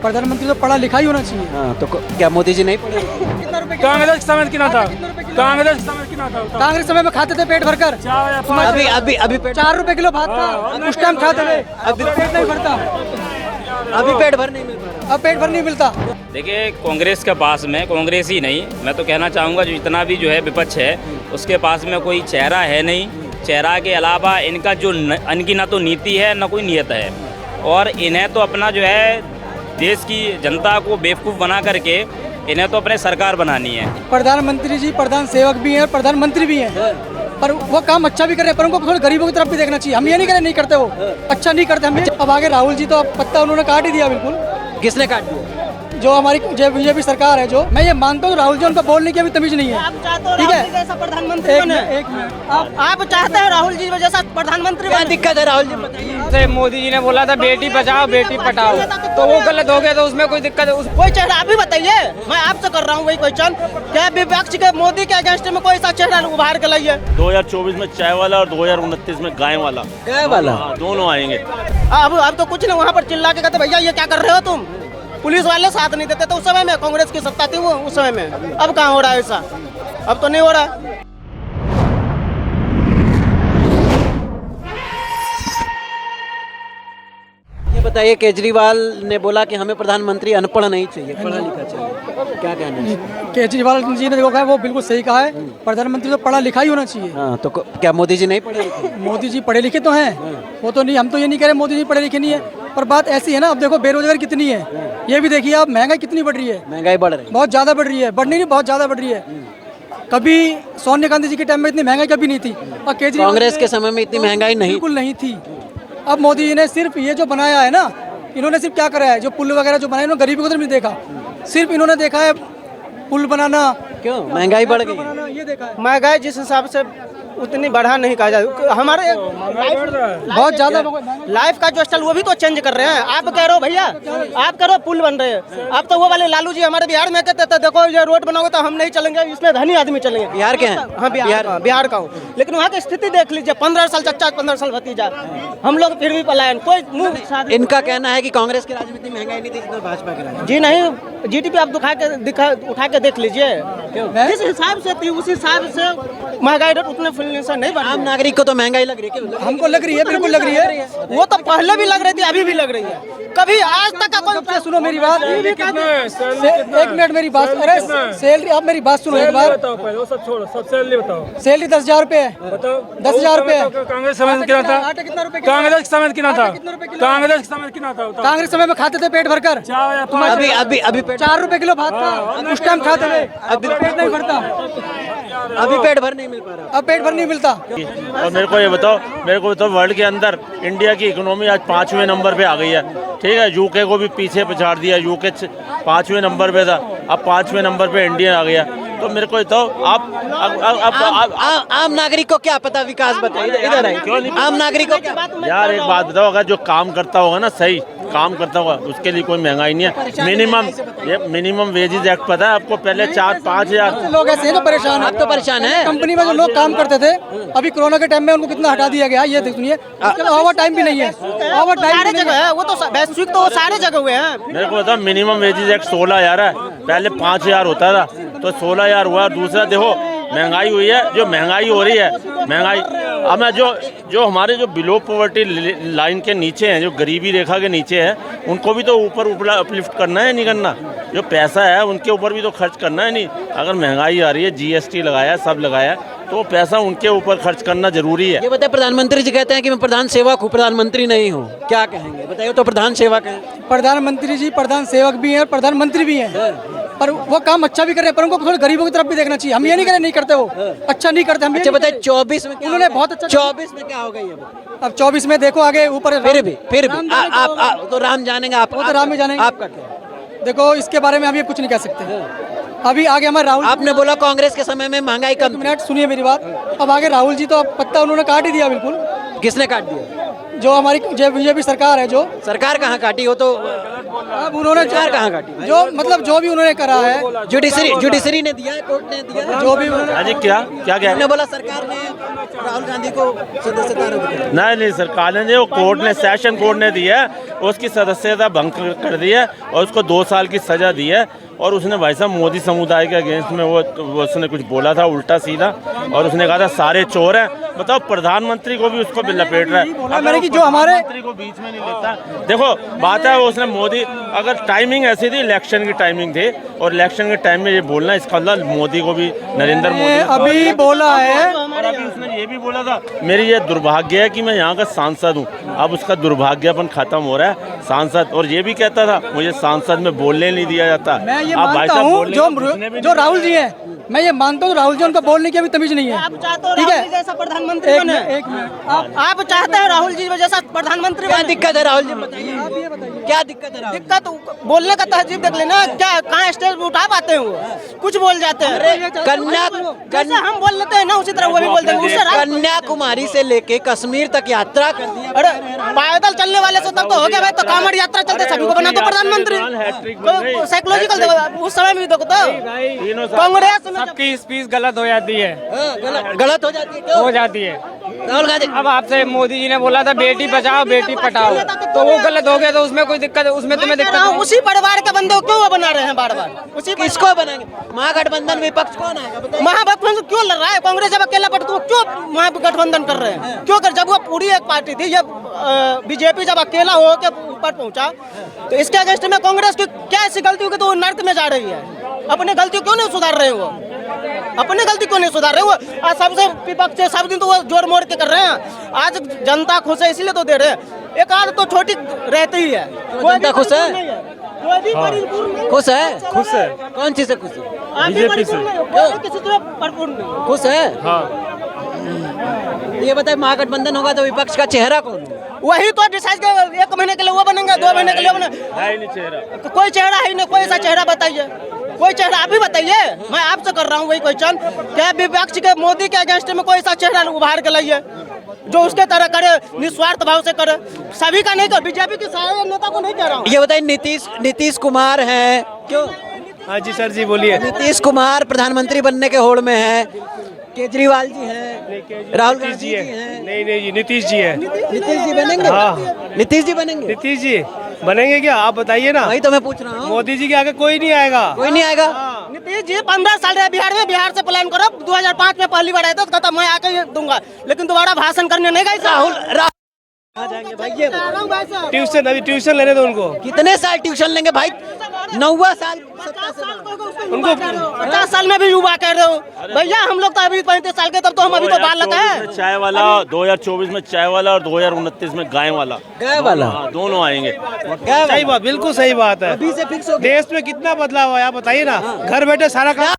प्रधानमंत्री तो पढ़ा लिखा ही होना चाहिए। हाँ, तो क्या मोदी जी नहीं पढ़े? कांग्रेस समय कितना था? कांग्रेस समय कितना था? कांग्रेस समय में खाते थे पेट भरकर। अभी अभी अभी 4 रुपए किलो भात था, उस टाइम खाते थे। अब पेट नहीं भरता, अभी पेट भर नहीं मिल पा रहा। अब पेट भर नहीं मिलता। देखिए कांग्रेस के पास में, कांग्रेस ही नहीं, मैं तो कहना चाहूँगा जो इतना भी जो है विपक्ष है उसके पास में कोई चेहरा है नहीं। चेहरा के अलावा इनका जो इनकी ना तो नीति है ना कोई नीयत है, और इन्हें तो अपना जो है देश की जनता को बेवकूफ़ बना करके इन्हें तो अपने सरकार बनानी है। प्रधानमंत्री जी प्रधान सेवक भी हैं और प्रधानमंत्री भी हैं, पर वो काम अच्छा भी कर रहे हैं, पर उनको थोड़ा गरीबों की तरफ भी देखना चाहिए। हम ये नहीं करें नहीं करते, वो अच्छा नहीं करते हम। अब आगे राहुल जी तो अब पत्ता उन्होंने काट ही दिया बिल्कुल। किसने काट दिया? जो हमारी बीजेपी सरकार है, जो मैं ये मानता हूँ राहुल जी उनका बोलने की अभी तमीज नहीं है। आप चाहते हो ठीक राहुल है, जी जैसा प्रधानमंत्री एक बने? मिनट, एक मिनट। आप चाहते हैं राहुल जी जैसा प्रधानमंत्री क्या बने? दिक्कत है राहुल जी बताइए? मोदी जी ने बोला था बेटी बचाओ बेटी पढ़ाओ, तो वो गलत हो गया, तो उसमें कोई दिक्कत है? कोई चेहरा आप भी बताइए, मैं आपसे कर रहा हूँ वही क्वेश्चन। क्या विपक्ष के मोदी के अगेंस्ट में कोई सा चेहरा उभार के लाइए? 2024 में चाय वाला और 2029 में गाय वाला, क्या वाला? हाँ, दोनों आएंगे। अब तो कुछ नहीं, वहाँ पर चिल्ला के कहते भैया ये क्या कर रहे हो तुम? पुलिस वाले साथ नहीं देते थे उस समय में, कांग्रेस की सत्ता थी वो उस समय में। अब कहाँ हो रहा है ऐसा? अब तो नहीं हो रहा है। ये बताइए, केजरीवाल ने बोला कि हमें प्रधानमंत्री अनपढ़ नहीं चाहिए, पढ़ा लिखा चाहिए, क्या कहना है? केजरीवाल जी ने जो कहा है वो बिल्कुल सही कहा है। प्रधानमंत्री तो पढ़ा लिखा ही होना चाहिए। हाँ, तो क्या मोदी जी नहीं पढ़े लिखे? मोदी जी पढ़े लिखे तो हैं, वो तो नहीं, हम तो ये नहीं कह रहे मोदी जी पढ़े लिखे नहीं है, पर बात ऐसी है ना, अब देखो बेरोजगारी कितनी है, ये भी देखिए आप, महंगाई कितनी बढ़ रही है। महंगाई बढ़ रही है, बहुत ज़्यादा बढ़ रही है, बढ़नी नहीं बहुत ज़्यादा बढ़ रही है। कभी सोनिया गांधी जी के टाइम में इतनी महंगाई कभी नहीं थी, और केजरीवाल कांग्रेस के समय में इतनी महंगाई नहीं, बिल्कुल नहीं थी। अब मोदी जी ने सिर्फ ये जो बनाया है ना, इन्होंने सिर्फ क्या करा है, जो पुल वगैरह जो बनाए इन्होंने गरीबी को तो नहीं देखा, सिर्फ इन्होंने देखा है पुल बनाना। क्यों महंगाई बढ़ गई? बनाना ये देखा है। महंगाई जिस हिसाब से उतनी बढ़ा नहीं कहा जाए, हमारे बहुत ज़्यादा लाइफ का जो स्टाइल वो भी तो चेंज कर रहे हैं। आप कह रहे हो भैया, आप कह रहे हो पुल बन रहे हैं, आप तो वो वाले लालू जी हमारे बिहार में कहते थे देखो ये रोड बनाओगे तो हम नहीं चलेंगे, इसमें धनी आदमी चलेंगे। बिहार के हैं? हाँ बिहार का हूँ, लेकिन वहाँ की स्थिति देख लीजिए, 15 साल चच्चा 15 साल भतीजा, हम लोग फिर भी पलायन। कोई मुँह इनका कहना है कि कांग्रेस के राज में इतनी महंगाई नहीं थी जितना भाजपा के राज में। जी नहीं, जीडीपी आप उठा के देख लीजिए, जिस हिसाब से थी उस हिसाब से महंगाई रेट उतने फुलने से नहीं बढ़ा। आम नागरिक को तो महंगाई लग रही है, क्यों? हमको लग रही है, बिल्कुल लग रही है। वो तो पहले भी लग रही थी, अभी भी लग रही है। कभी आज तक का कोई सुनो मेरी बात, एक मिनट मेरी बात, अरे सैलरी, आप मेरी बात सुनो एक बार। वो सब छोड़ो, सब सैलरी बताओ। सैलरी 10,000 रुपए है, बताओ 10,000 रुपए है। कांग्रेस समय कितना था? आटा कितना रुपए? कांग्रेस समय कितना था? कांग्रेस समय कितना था? कांग्रेस समय में खाते थे पेट भरकर। अभी अभी अभी 4 रुपए किलो भात था, उस टाइम खाते थे। अब पेट नहीं भरता, अभी पेट भर नहीं मिल पा रहा। अब पेट भर नहीं मिलता। और मेरे को ये बताओ, वर्ल्ड के अंदर इंडिया की इकोनॉमी आज 5वें नंबर पे आ गई है, ठीक है? यूके को भी पीछे पछाड़ दिया, यूके 5वें नंबर पे था, अब 5वें नंबर पे इंडिया आ गया। तो मेरे को तो आप आम नागरिक को क्या पता विकास बताइए, इधर आइए। आम नागरिक को क्या? यार एक बात बताओ, अगर जो काम करता होगा ना, सही काम करता होगा, उसके लिए कोई महंगाई नहीं है। मिनिमम वेजेस एक्ट पता है आपको? पहले 4-5 हज़ार लोग ऐसे हैं तो परेशान, आप तो परेशान है। कंपनी में जो लोग काम करते थे, अभी कोरोना के टाइम में उनको कितना हटा दिया गया, ये सुनिए। ओवर टाइम भी नहीं है, ओवर टाइम सारे जगह है, वो तो वैश्विक तो सारे जगह हुए हैं। मेरे को बताओ, मिनिमम वेजेस एक्ट 16,000 है, पहले 5,000 होता था, तो 16,000 हुआ। दूसरा देखो महंगाई हुई है, जो महंगाई हो रही है, महंगाई अब मैं जो हमारे जो बिलो पॉवर्टी लाइन के नीचे हैं, जो गरीबी रेखा के नीचे हैं, उनको भी तो ऊपर अपलिफ्ट करना है, नहीं करना? जो पैसा है उनके ऊपर भी तो खर्च करना है, नहीं? अगर महंगाई आ रही है, जीएसटी लगाया, सब लगाया, तो पैसा उनके ऊपर खर्च करना जरूरी है। ये बताइए, प्रधानमंत्री जी कहते हैं कि मैं प्रधान सेवक हूँ, प्रधानमंत्री नहीं हूँ, क्या कहेंगे बताइए? तो प्रधान सेवक है। प्रधानमंत्री जी प्रधान सेवक भी हैं और प्रधानमंत्री भी हैं, पर वो काम अच्छा भी कर रहे हैं, पर उनको थोड़ा गरीबों की तरफ भी देखना चाहिए। हम ये नहीं करें नहीं करते, वो अच्छा नहीं करते। हम अच्छा बताइए, 24 में उन्होंने बहुत अच्छा 24 में क्या होगा ये? अब 24 में देखो आगे ऊपर, फिर भी आप तो राम जानेंगे, आप वो तो राम ही जानेंगे। आपका क्या? देखो इसके बारे में हम ये कुछ नहीं कह सकते। अभी आगे हमारे राहुल, आपने बोला कांग्रेस के समय में महंगाई कम। मिनट सुनिए मेरी बात, अब आगे राहुल जी तो अब पत्ता उन्होंने काट ही दिया बिल्कुल। किसने काट दिया? जो हमारी जो बीजेपी सरकार है जो सरकार कहाँ काटी हो तो अब उन्होंने सरकार कहाँ काटी? जो मतलब जो भी उन्होंने करा है जुडिशरी ने दिया है, कोर्ट ने दिया है। जो भी उन्होंने हाँ जी, क्या क्या कह रहे उन्होंने बोला सरकार ने राहुल गांधी को सदस्यता रद्द कर दी। नहीं सरकार ने जो कोर्ट ने सेशन कोर्ट ने दिया है उसकी सदस्यता भंग कर दी है और उसको 2 साल की सजा दी है। और उसने भाई साहब मोदी समुदाय के अगेंस्ट में वो उसने कुछ बोला था उल्टा सीधा और उसने कहा था सारे चोर हैं। बताओ प्रधानमंत्री को भी उसको लपेट रहा है। मैंने कि जो हमारे मंत्री को बीच में नहीं लेता। देखो बात है उसने मोदी अगर टाइमिंग ऐसी थी इलेक्शन की टाइमिंग थी और इलेक्शन के टाइम में ये बोलना इसका मतलब मोदी को भी नरेंद्र मोदी अभी बोला है और अभी उसने ये भी बोला था मेरी ये दुर्भाग्य है कि मैं यहाँ का सांसद हूँ। अब उसका दुर्भाग्यपन खत्म हो रहा है सांसद। और ये भी कहता था मुझे सांसद में बोलने नहीं दिया जाता। मैं ये अब भाई मानता साहब हूँ बोलने जो राहुल जी हैं, मैं ये मानता हूँ राहुल जी उनका बोलने की अभी तमीज नहीं है। आप चाहते हो ठीक राहुल है, जी जैसा प्रधानमंत्री एक बने? मिनट, एक मिनट। आप चाहते हैं राहुल जी जैसा प्रधानमंत्री क्या बने? दिक्कत है राहुल जी बताइए, क्या दिक्कत है? दिक्कत बोलने का तहजीब देख लेना, क्या कहाँ स्टेज पे उठा पाते हैं वो, कुछ बोल जाते हैं। जैसे हम बोल लेते हैं ना उसी तरह वो भी बोलते हैं। उससे कन्याकुमारी से लेके कश्मीर तक यात्रा कर दी। अरे पैदल चलने वाले से तब तो हो गया भाई, तो कांवड़ यात्रा चलते सभी को बना दो प्रधानमंत्री। साइकोलॉजिकल उस समय भी देखो तो कांग्रेस में सबकी स्पीच गलत हो जाती है, गलत हो जाती है क्यों? हो जाती है। राहुल गांधी अब आपसे मोदी जी ने बोला था बेटी बचाओ बेटी पढ़ाओ, तो वो गलत हो गया, तो उसमें कोई दिक्कत है? उसमें तुम्हें दिक्कत है? उसी परिवार के बंदे को क्यों बना रहे हैं बार बार? उसी किसको बनाएंगे? महागठबंधन विपक्ष कौन आएगा बताइए? महागठबंधन क्यों लड़ रहा है? कांग्रेस जब अकेला पड़ता तो क्यों महागठबंधन कर रहे हैं? क्यों कर? जब वो पूरी एक पार्टी थी, ये बीजेपी जब अकेला हो के ऊपर पहुंचा तो इसके अगेंस्ट में कांग्रेस की क्या ऐसी गलती होगी तो वो नर्क में जा रही है? अपनी गलती क्यों नहीं सुधार रहे वो? अपनी गलती क्यों नहीं सुधार रहे वो? आज सबसे विपक्ष सब दिन तो वो जोर मोड़ के कर रहे हैं। आज जनता खुश है इसलिए तो दे रहे हैं। एक आध तो छोटी रहती ही है। जनता खुश है? कोई भी परिपूर्ण नहीं। खुश है? खुश है। कौन चीज से खुश है? आप भी परिपूर्ण नहीं हो, कोई किसी से परिपूर्ण नहीं हो। खुश है? ये बताए महागठबंधन होगा तो विपक्ष का चेहरा कौन है? वही तो डिसाइड कर, 1 महीने के लिए वो बनेंगे, 2 महीने के लिए बनेंगे। कोई चेहरा है नहीं, कोई ऐसा चेहरा बताइए, कोई चेहरा आप ही बताइए। मैं आपसे कर रहा हूँ वही क्वेश्चन, क्या विपक्ष के मोदी के अगेंस्ट में कोई ऐसा चेहरा उभार के लाइए जो उसके तरह करे, निस्वार्थ भाव से करे? सभी का नहीं कर, बीजेपी के सारे नेता को नहीं कह रहा हूँ। ये बताइए नीतीश कुमार हैं क्यों? हाँ जी सर जी बोलिए। नीतीश कुमार प्रधानमंत्री बनने के होड़ में है, केजरीवाल जी हैं, राहुल गांधी जी हैं। नहीं जी नीतीश जी है। नीतीश जी बनेंगे? हाँ। नीतीश जी बनेंगे? नीतीश जी बनेंगे क्या? आप बताइए ना। वही तो मैं पूछ रहा हूँ। मोदी जी के आगे कोई नहीं आएगा। कोई नहीं आएगा? नीतीश जी 15 साल रहे बिहार में, बिहार से प्लान करो। 2005 में पहली बार आए थे तो कहता मैं आके ये दूंगा, लेकिन दोबारा भाषण करने नहीं गए। राहुल कहाँ जाएंगे भाई? ये ट्यूशन अभी ट्यूशन लेने दो उनको। कितने साल ट्यूशन लेंगे भाई? 9वां साल। उनको 50 साल में भी युवा कह रहे हो भैया? हम लोग तो अभी 35 साल के, तब तो हम अभी तो बालक हैं। चाय वाला 2024 में चाय वाला और 2029 में गाय वाला। गाय वाला? हाँ, दोनों आएंगे। सही बात, बिल्कुल सही बात है। अभी से फिक्स हो गया। देश में कितना बदलाव है आप बताइए ना। घर बैठे सारा काम,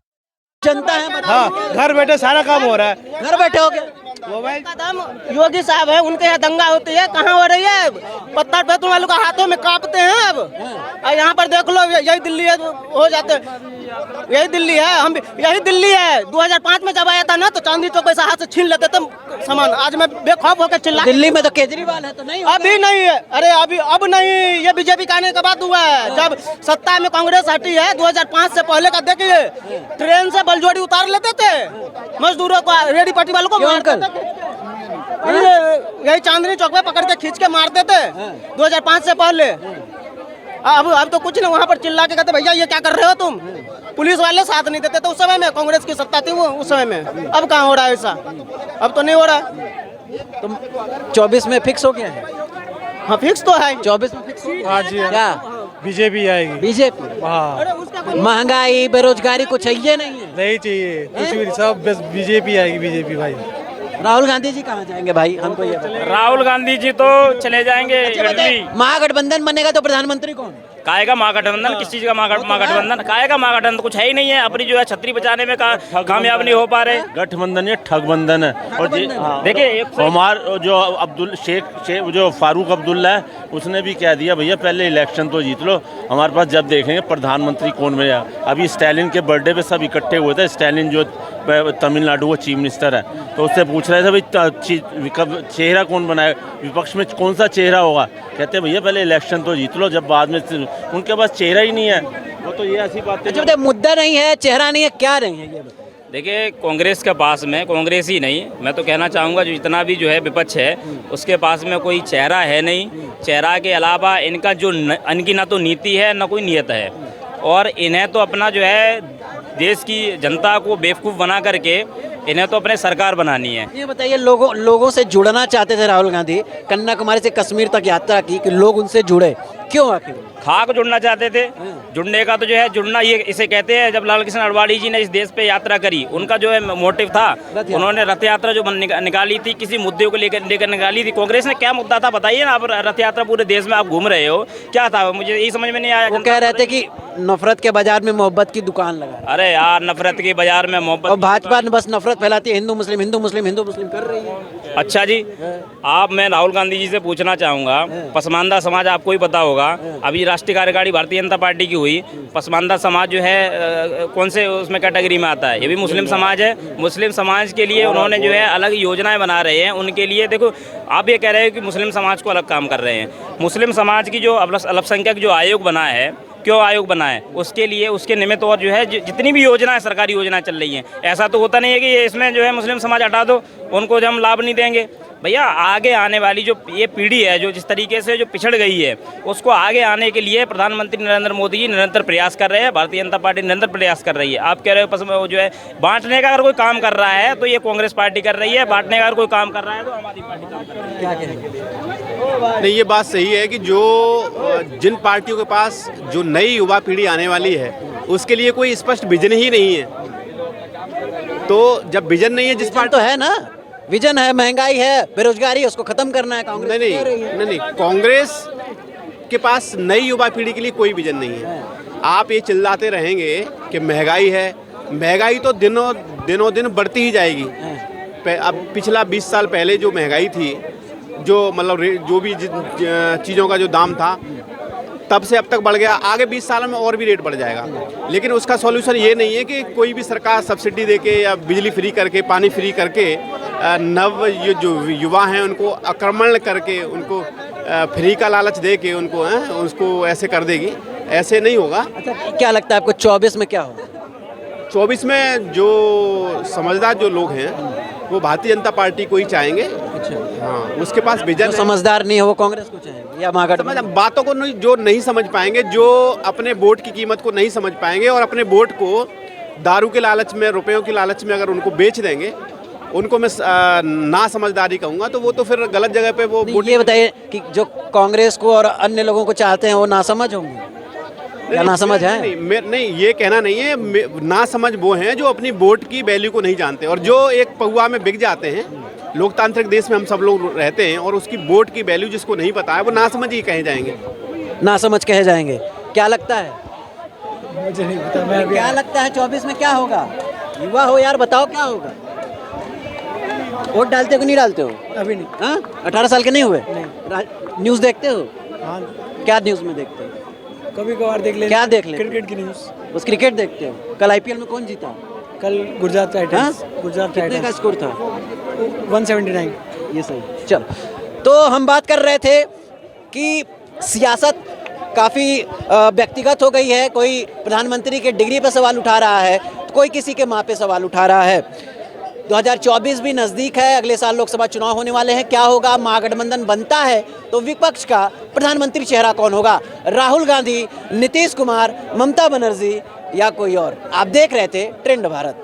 जनता है बताइए। हाँ घर बैठे सारा काम हो रहा है। घर बैठे हो गया। मोबाइल कदम योगी साहब है, उनके यहाँ दंगा होती है, कहाँ हो रही है? पत्थर फेंकने वालों का हाथों में कांपते हैं अब। और यहाँ पर देख लो, यही दिल्ली है, हो जाते यही दिल्ली है। हम यही दिल्ली है। 2005 में जब आया था ना तो चांदी चौक ऐसा हाथ से छीन लेते थे सामान। आज मैं बेखौफ होकर चिल्ला। दिल्ली में तो केजरीवाल है तो नहीं होगा। अभी नहीं है। अरे अभी अब नहीं, ये बीजेपी का आने के बाद हुआ है। जब सत्ता में कांग्रेस हटी है 2005 से पहले का देखिए, ट्रेन से बलजोड़ी उतार लेते थे मजदूरों को, रेडी पट्टी वालों को मारते थे। यही चांदनी चौक में पकड़ के खींच के मारते थे 2005 से पहले। अब तो कुछ नहीं, वहाँ पर चिल्ला के कहते भैया ये क्या कर रहे हो तुम? पुलिस वाले साथ नहीं देते थे उस समय में, कांग्रेस की सत्ता थी वो उस समय में। अब कहाँ हो रहा है ऐसा? अब तो नहीं हो रहा है। तुम 24 में फिक्स हो गया है? हाँ फिक्स तो है। 24 में फिक्स? हाँ जी क्या बीजेपी आएगी। बीजेपी? हाँ महंगाई बेरोजगारी कुछ चाहिए नहीं है? नहीं चाहिए कुछ भी, सब बस बीजेपी आएगी। बीजेपी भाई। राहुल गांधी जी कहाँ जाएंगे भाई? हमको ये बताओ। राहुल गांधी जी तो चले जाएंगे दिल्ली। महागठबंधन बनेगा तो प्रधानमंत्री कौन? काएगा महागठबंधन? किस चीज का महागठबंधन? काएगा महागठबंधन? कुछ है ही नहीं है। अपनी जो है छतरी बचाने में कामयाब नहीं हो पा रहे। गठबंधन ये ठगबंधन है। और देखिए हमार जो अब्दुल शेख जो फारूक अब्दुल्ला है उसने भी कह दिया भैया पहले इलेक्शन तो जीत लो, हमारे पास जब देखेंगे प्रधानमंत्री कौन मिलेगा। अभी स्टालिन के बर्थडे पे सब इकट्ठे हुए थे। स्टालिन जो तमिलनाडु का चीफ मिनिस्टर है, तो उससे पूछ रहे थे भाई चेहरा कौन बनाए, विपक्ष में कौन सा चेहरा होगा। कहते हैं भैया पहले इलेक्शन तो जीत लो, जब बाद में उनके पास चेहरा ही नहीं है। वो तो ये ऐसी बात है। अच्छा, मुद्दा नहीं है, चेहरा नहीं है, क्या नहीं है ये बताइए। देखिए, कांग्रेस के पास में, कांग्रेस ही नहीं, मैं तो कहना चाहूँगा जो जितना भी जो है विपक्ष है उसके पास में कोई चेहरा है नहीं। चेहरा के अलावा इनका जो इनकी ना तो नीति है ना कोई नीयत है, और इन्हें तो अपना जो है देश की जनता को बेवकूफ़ बना करके इन्हें तो अपने सरकार बनानी है। ये बताइए, लोगों से जुड़ना चाहते थे राहुल गांधी, कन्याकुमारी से कश्मीर तक यात्रा की कि लोग उनसे जुड़े, क्यों आखिर? खाक जुड़ना चाहते थे। जुड़ने का तो जो है जुड़ना ये इसे कहते हैं। जब लाल कृष्ण आडवाणी जी ने इस देश पे यात्रा करी, उनका जो है मोटिव था, उन्होंने रथ यात्रा जो निकाली थी, किसी मुद्दे को लेकर निकाली थी। कांग्रेस ने क्या मुद्दा था बताइए ना। आप रथ यात्रा पूरे देश में आप घूम रहे हो, क्या था मुझे यही समझ में नहीं आया। वो कह रहे थे कि नफरत के बाजार में मोहब्बत की दुकान लगा। अरे यार, नफरत के बाजार में मोहब्बत, और भाजपा बस नफरत फैलाती है, हिंदू मुस्लिम हिंदू मुस्लिम हिंदू मुस्लिम कर रही है। अच्छा जी, मैं राहुल गांधी जी से पूछना चाहूँगा, पसमानदा समाज आपको ही पता होगा, अभी राष्ट्रीय कार्यकारिणी भारतीय जनता पार्टी की हुई। पसमानदा समाज जो है कौन से उसमें कैटेगरी में आता है? ये भी मुस्लिम समाज है। मुस्लिम समाज के लिए उन्होंने जो है अलग योजनाएं बना रहे हैं। उनके लिए देखो, आप ये कह रहे हो कि मुस्लिम समाज को अलग काम कर रहे हैं। मुस्लिम समाज की जो अल्पसंख्यक जो आयोग बना है, क्यों आयोग बना है? उसके लिए, उसके निमित्त और जो है जितनी भी योजनाएं, सरकारी योजनाएं चल रही हैं, ऐसा तो होता नहीं है कि इसमें जो है मुस्लिम समाज हटा दो, उनको जो हम लाभ नहीं देंगे। भैया, आगे आने वाली जो ये पीढ़ी है, जो जिस तरीके से जो पिछड़ गई है, उसको आगे आने के लिए प्रधानमंत्री नरेंद्र मोदी जी निरंतर प्रयास कर रहे हैं। भारतीय जनता पार्टी निरंतर प्रयास कर रही है। आप कह रहे हो जो है बांटने का अगर कोई काम कर रहा है तो ये कांग्रेस पार्टी कर रही है, बांटने का अगर कोई काम कर रहा है तो आम आदमी पार्टी काम कर रही है। क्या कहेंगे? नहीं, ये बात सही है कि जो जिन पार्टियों के पास जो नई युवा पीढ़ी आने वाली है उसके लिए कोई स्पष्ट विजन ही नहीं है। तो जब विजन नहीं है, जिस पार्टी तो है ना, विजन है, महंगाई है, बेरोजगारी, उसको खत्म करना है कांग्रेस। नहीं, कांग्रेस के पास नई युवा पीढ़ी के लिए कोई विजन नहीं है। आप ये चिल्लाते रहेंगे कि महंगाई है, महंगाई तो दिनों दिन बढ़ती ही जाएगी। अब पिछला 20 साल पहले जो महंगाई थी, जो मतलब जो भी चीज़ों का जो दाम था, तब से अब तक बढ़ गया। आगे 20 सालों में और भी रेट बढ़ जाएगा। लेकिन उसका सॉल्यूशन ये नहीं है कि कोई भी सरकार सब्सिडी देके या बिजली फ्री करके, पानी फ्री करके नव ये जो युवा हैं उनको आक्रमण करके, उनको फ्री का लालच दे के उसको ऐसे कर देगी। ऐसे नहीं होगा। अच्छा, क्या लगता है आपको 24 में क्या होगा? 24 में जो समझदार जो लोग हैं वो भारतीय जनता पार्टी को ही चाहेंगे। अच्छा, हाँ, उसके पास विजन जो समझदार नहीं है वो कांग्रेस को चाहेंगे या महागठबंधन? बातों को जो नहीं समझ पाएंगे, जो अपने वोट की कीमत को नहीं समझ पाएंगे और अपने वोट को दारू के लालच में, रुपयों के लालच में अगर उनको बेच देंगे, उनको मैं ना समझदारी कहूँगा, तो वो तो फिर गलत जगह पे वो। ये बताइए कि जो कांग्रेस को और अन्य लोगों को चाहते हैं वो नासमझ होंगे या नासमझ है? नहीं, ये कहना नहीं है। नासमझ वो हैं जो अपनी वोट की वैल्यू को नहीं जानते और जो एक पहुआ में बिक जाते हैं। लोकतांत्रिक देश में हम सब लोग रहते हैं और उसकी वोट की वैल्यू जिसको नहीं पता है वो नासमझ ही कहे जाएंगे। नासमझ कहे जाएंगे। क्या लगता है? मुझे नहीं पता। क्या लगता है 24 में क्या होगा? युवा हो यार, बताओ क्या होगा? वोट डालते हो कि नहीं डालते हो? अभी नहीं। हाँ, 18 साल के नहीं हुए? नहीं। न्यूज़ देखते हो? हाँ, क्या न्यूज़ में देखते हो? कभी कभार देख ले। क्या देख ले? क्रिकेट की न्यूज़। बस क्रिकेट देखते हो? कल IPL में कौन जीता? कल गुजरात टाइटंस। हाँ? गुजरात कितने का टाइटंस स्कोर था? 179। ये सही। चलो, तो हम बात कर रहे थे कि सियासत काफ़ी व्यक्तिगत हो गई है। कोई प्रधानमंत्री के डिग्री पर सवाल उठा रहा है, तो कोई किसी के माँ पे सवाल उठा रहा है। 2024 भी नज़दीक है, अगले साल लोकसभा चुनाव होने वाले हैं। क्या होगा? महागठबंधन बनता है तो विपक्ष का प्रधानमंत्री चेहरा कौन होगा? राहुल गांधी, नीतीश कुमार, ममता बनर्जी या कोई और? आप देख रहे थे ट्रेंड भारत।